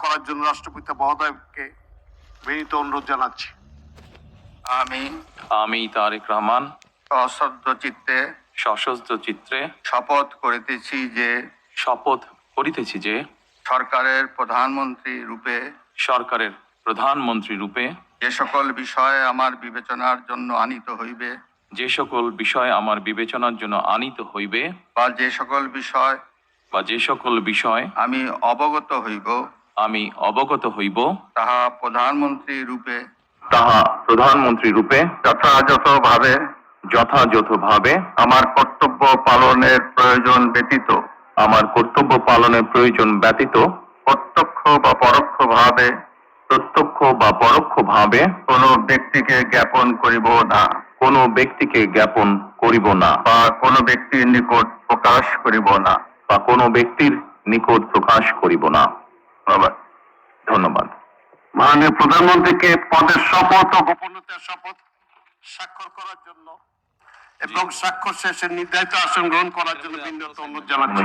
করার জন্য রাষ্ট্রপতি মহোদয়কে বিনীত অনুরোধ জানাচ্ছি। আমি তারেক রহমান সশ্রদ্ধ চিত্তে শপথ করিতেছি যে সরকারের প্রধানমন্ত্রী রূপে যে সকল বিষয় আমার বিবেচনার জন্য আনিত হইবে বা যে সকল বিষয় আমি অবগত হইব তাহা প্রধানমন্ত্রী রূপে যথাযথভাবে আমার কর্তব্য পালনের প্রয়োজন ব্যতীত প্রত্যক্ষ বা পরোক্ষভাবে কোনো ব্যক্তিকে জ্ঞাপন করিব না বা কোনো ব্যক্তির নিকট প্রকাশ করিব না। ধন্যবাদ। মাননীয় প্রধানমন্ত্রীকে পদের শপথ ও গোপনীয়তার শপথ স্বাক্ষর করার জন্য এবং স্বাক্ষর শেষে নির্ধারিত আসন গ্রহণ করার জন্য বিনীত অনুরোধ জানাচ্ছি।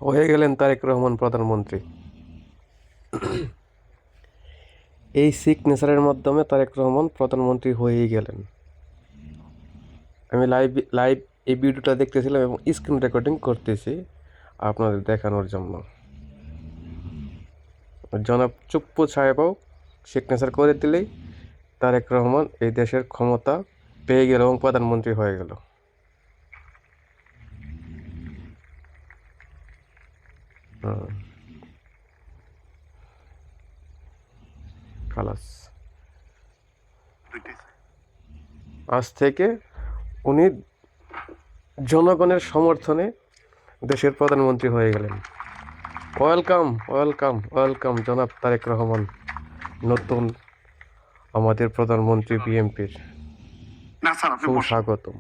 হয়ে গেলেন তারেক রহমান প্রধানমন্ত্রী। এই সিগনেচারের মাধ্যমে তারেক রহমান প্রধানমন্ত্রী হয়েই গেলেন। আমি লাইভ এই ভিডিওটা দেখতেছিলাম এবং স্ক্রিন রেকর্ডিং করতেছি আপনাদের দেখানোর জন্য। জনাব চুপ্পু সাহেবও সিগনেচার করে দিলেই তারেক রহমান এই দেশের ক্ষমতা পেয়ে গেল এবং প্রধানমন্ত্রী হয়ে গেল। খালাস। আজ থেকে উনি জনগণের সমর্থনে দেশের প্রধানমন্ত্রী হয়ে গেলেন। ওয়েলকাম ওয়েলকাম ওয়েলকাম জনাব তারেক রহমান, নতুন আমাদের প্রধানমন্ত্রী বিএনপির। সুস্বাগতম।